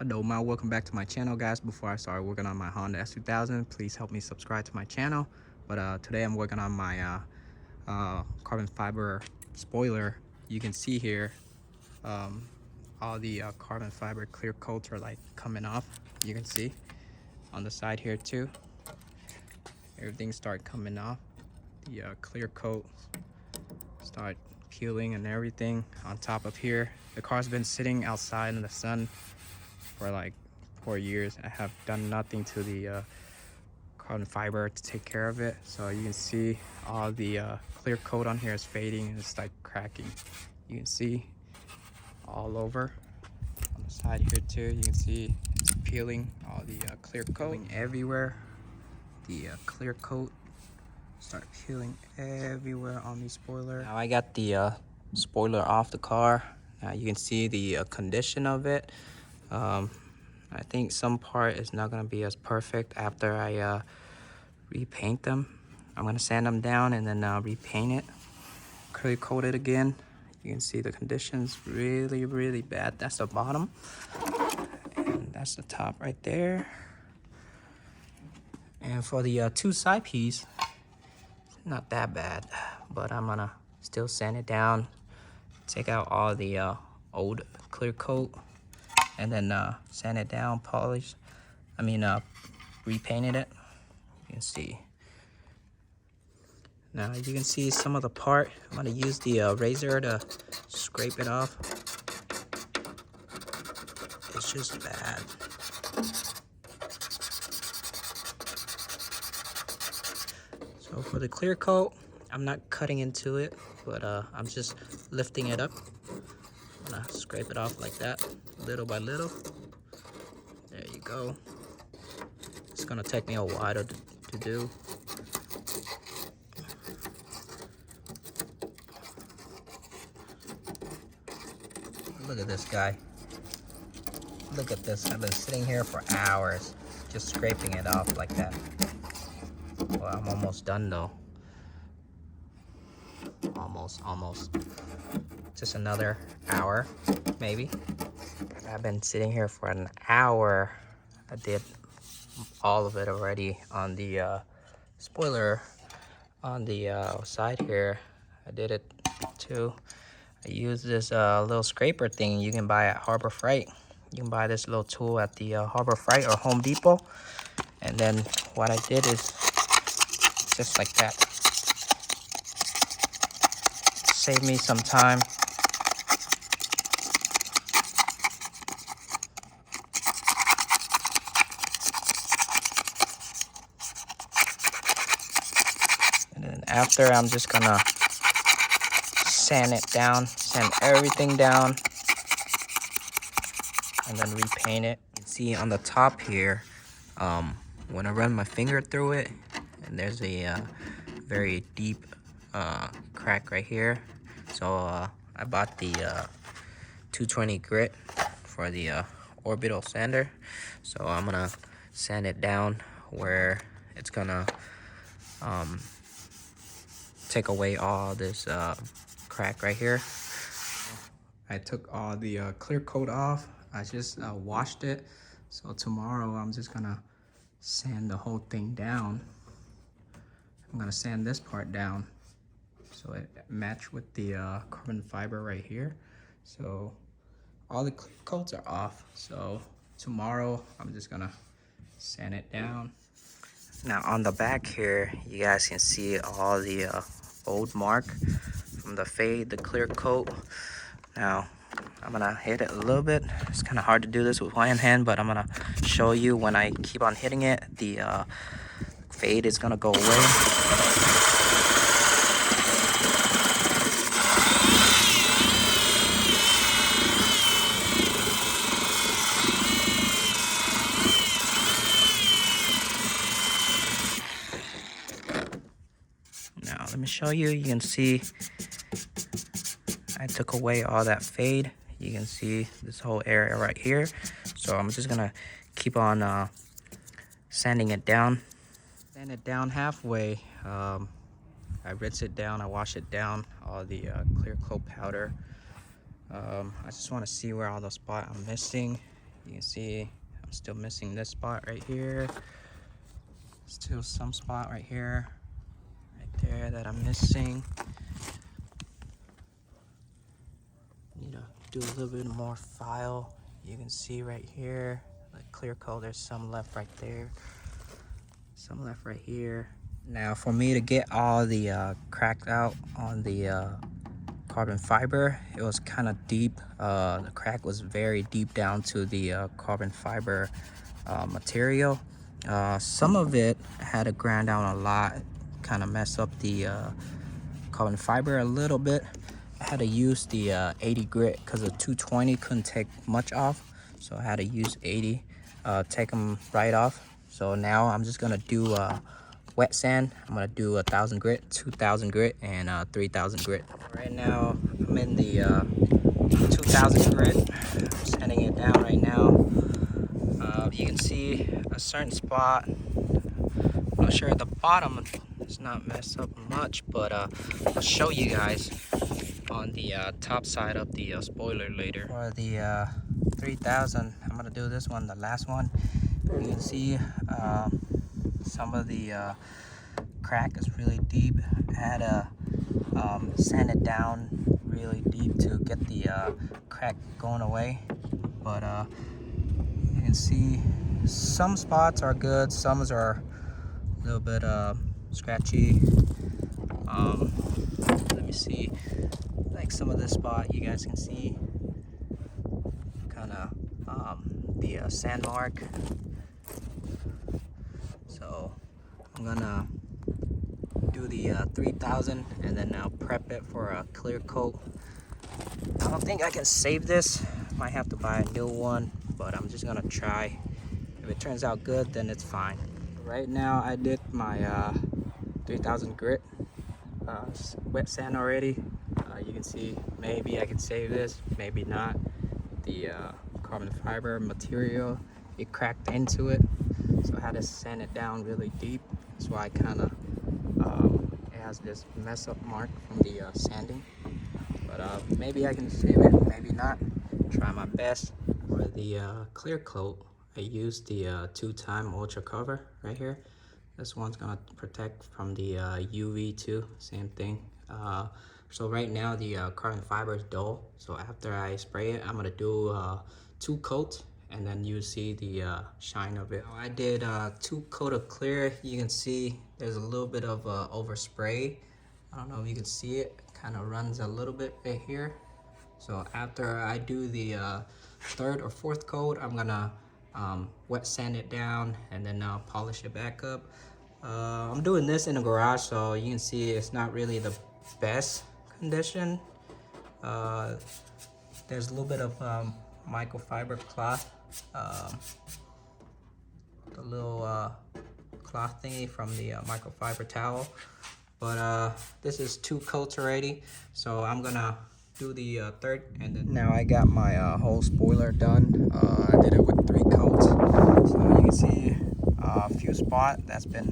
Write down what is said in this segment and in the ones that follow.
Adoma, welcome back to my channel, guys. Before I start working on my Honda S2000, please help me subscribe to my channel. But today I'm working on my carbon fiber spoiler. You can see here all the carbon fiber clear coats are like coming off. You can see on the side here too, everything start coming off. The clear coat start peeling and everything on top of here. The car's been sitting outside in the sun for like 4 years. I have done nothing to the carbon fiber to take care of it. So you can see all the clear coat on here is fading and it's like cracking. You can see all over on the side here too. You can see it's peeling, all the clear coat everywhere. The clear coat start peeling everywhere on the spoiler. Now I got the spoiler off the car. Now you can see the condition of it. I think some part is not gonna be as perfect after I repaint them. I'm gonna sand them down and then repaint it, clear coat it again. You can see the conditions really bad. That's the bottom and that's the top right there. And for the two side piece, not that bad, but I'm gonna still sand it down, take out all the old clear coat, and then sand it down, polish. Repainted it. You can see. Now you can see some of the part. I'm gonna use the razor to scrape it off. It's just bad. So for the clear coat, I'm not cutting into it, but I'm just lifting it up. I'm gonna scrape it off like that, little by little. There you go. It's gonna take me a while to do. Look at this guy. Look at this. I've been sitting here for hours just scraping it off like that. Well, I'm almost done though. Almost. Just another hour, maybe. I've been sitting here for an hour. I did all of it already on the spoiler on the side here. I did it too. I use this little scraper thing you can buy at Harbor Freight. You can buy this little tool at the Harbor Freight or Home Depot. And then what I did is just like that. Save me some time. And then after, I'm just gonna sand it down, sand everything down, and then repaint it. You can see on the top here, when I run my finger through it, and there's a very deep crack right here. So I bought the 220 grit for the orbital sander. So I'm gonna sand it down where it's gonna take away all this crack right here. I took all the clear coat off. I just washed it. So tomorrow I'm just gonna sand the whole thing down. I'm gonna sand this part down so it match with the carbon fiber right here. So all the clear coats are off. So tomorrow I'm just gonna sand it down. Now on the back here, you guys can see all the old mark from the fade, the clear coat. Now I'm gonna hit it a little bit. It's kind of hard to do this with one hand, but I'm gonna show you when I keep on hitting it, the fade is gonna go away. Now let me show you. You can see I took away all that fade. You can see this whole area right here. So I'm just gonna keep on sanding it down. Sand it down halfway. I rinse it down, I wash it down, all the clear coat powder. I just want to see where all the spots I'm missing. You can see I'm still missing this spot right here. Still some spot right here, right there that I'm missing. Need to do a little bit more file. You can see right here, like clear coat, there's some left right there. Some left right here. Now for me to get all the cracked out on the carbon fiber, it was kind of deep. The crack was very deep down to the carbon fiber material. Some of it had to grind down a lot, kind of mess up the carbon fiber a little bit. I had to use the 80 grit because the 220 couldn't take much off, so I had to use 80, take them right off. So now I'm just gonna do wet sand. I'm gonna do 1,000 grit, 2,000 grit, and 3,000 grit. Right now I'm in the 2,000 grit. I'm sanding it down right now. You can see a certain spot. I'm not sure at the bottom it's not messed up much, but I'll show you guys on the top side of the spoiler later. For the 3,000, I'm gonna do this one, the last one. You can see some of the crack is really deep. I had to sand it down really deep to get the crack going away, but you can see some spots are good, some are a little bit scratchy. Let me see, like some of this spot you guys can see kind of the sand mark. So I'm gonna do the 3,000 and then I'll prep it for a clear coat. I don't think I can save this. Might have to buy a new one, but I'm just gonna try. If it turns out good, then it's fine. Right now I did my 3,000 grit wet sand already. You can see maybe I can save this, maybe not. The carbon fiber material, it cracked into it, so I had to sand it down really deep. That's why I kind of it has this mess up mark from the sanding, but maybe I can save it, maybe not. Try my best. For the clear coat, I used the 2-time ultra cover right here. This one's gonna protect from the UV too, same thing. So right now the carbon fiber is dull, so after I spray it, I'm gonna do 2 coats, and then you see the shine of it. I did 2 coat of clear. You can see there's a little bit of overspray. I don't know if you can see it, kind of runs a little bit right here. So after I do the 3rd or 4th coat, I'm gonna wet sand it down and then polish it back up. I'm doing this in a garage, so you can see it's not really the best condition. There's a little bit of microfiber cloth, the little cloth thingy from the microfiber towel, but this is 2 coats already, so I'm gonna do the 3rd. And then now I got my whole spoiler done. I did it with 3 coats, so you can see a few spots that's been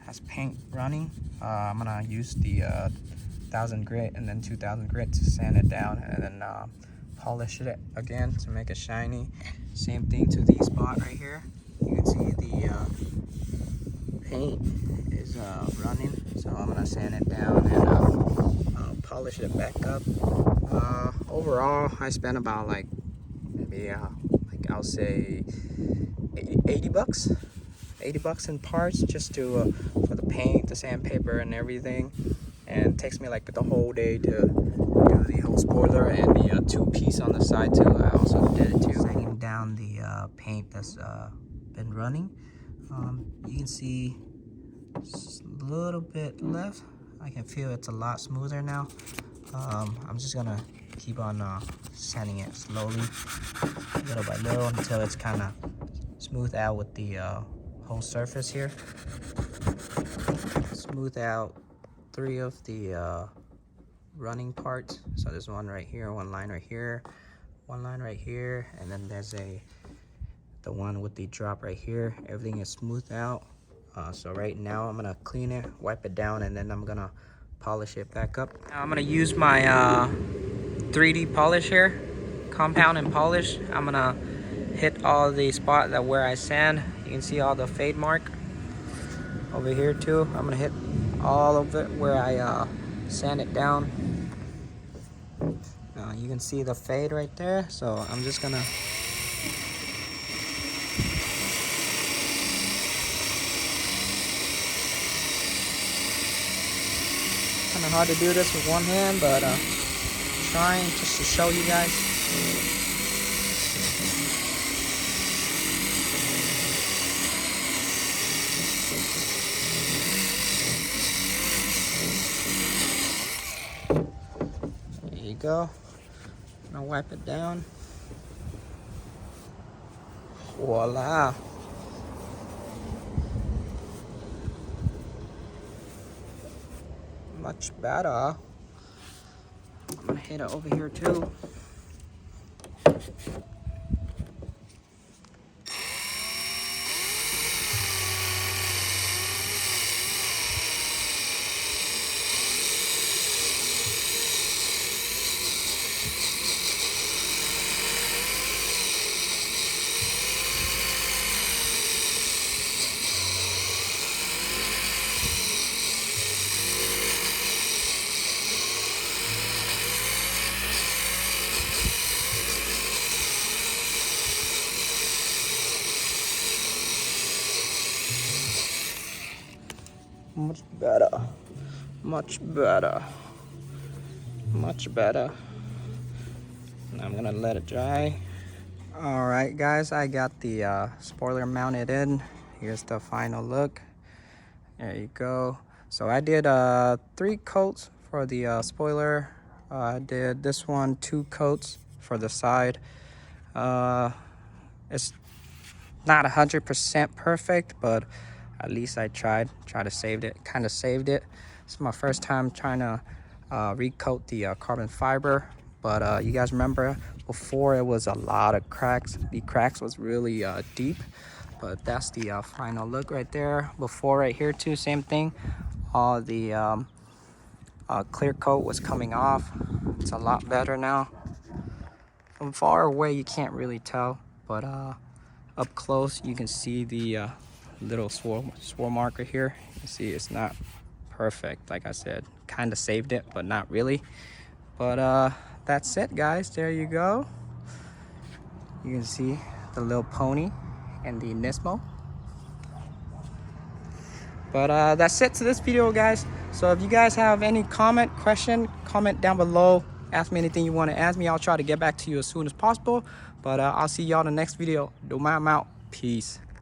has paint running. I'm gonna use the 1,000 grit and then 2,000 grit to sand it down, and then polish it again to make it shiny. Same thing to the spot right here. You can see the paint is running, so I'm gonna sand it down and polish it back up. Overall, I spent about like maybe like I'll say 80 bucks. 80 bucks in parts just to for the paint, the sandpaper, and everything. And it takes me like the whole day to do the whole spoiler and the 2-piece on the side too. I also did it too. Sanding down the paint that's been running. You can see just a little bit left. I can feel it's a lot smoother now. I'm just gonna keep on sanding it slowly, little by little, until it's kind of smooth out with the whole surface here. Smooth out 3 of the running parts. So there's one right here, one line right here, one line right here, and then there's the one with the drop right here. Everything is smoothed out. So right now I'm gonna clean it, wipe it down, and then I'm gonna polish it back up. Now I'm gonna use my 3D polish here, compound and polish. I'm gonna hit all the spot that where I sand. You can see all the fade mark over here too. I'm gonna hit all of it where I sand it down. You can see the fade right there, so I'm just gonna kind of hard to do this with one hand, but trying just to show you guys. There you go. Now wipe it down. Voila. Much better. I'm gonna hit it over here too. Much better, much better, much better. I'm gonna let it dry. All right, guys, I got the spoiler mounted in. Here's the final look. There you go. So I did 3 coats for the spoiler. I did this one 2 coats for the side. It's not 100% perfect, but at least I tried to save it, kind of saved it. It's my first time trying to recoat the carbon fiber, but you guys remember before it was a lot of cracks. The cracks was really deep, but that's the final look right there. Before right here too, same thing. All the clear coat was coming off. It's a lot better now. From far away you can't really tell, but up close you can see the little swirl marker here. You can see it's not perfect. Like I said, kind of saved it, but not really. But that's it, guys. There you go. You can see the little pony and the Nismo. But that's it to this video, guys. So if you guys have any question, comment down below. Ask me anything you want to ask me. I'll try to get back to you as soon as possible. But I'll see y'all in the next video. Doma, I'm out. Peace.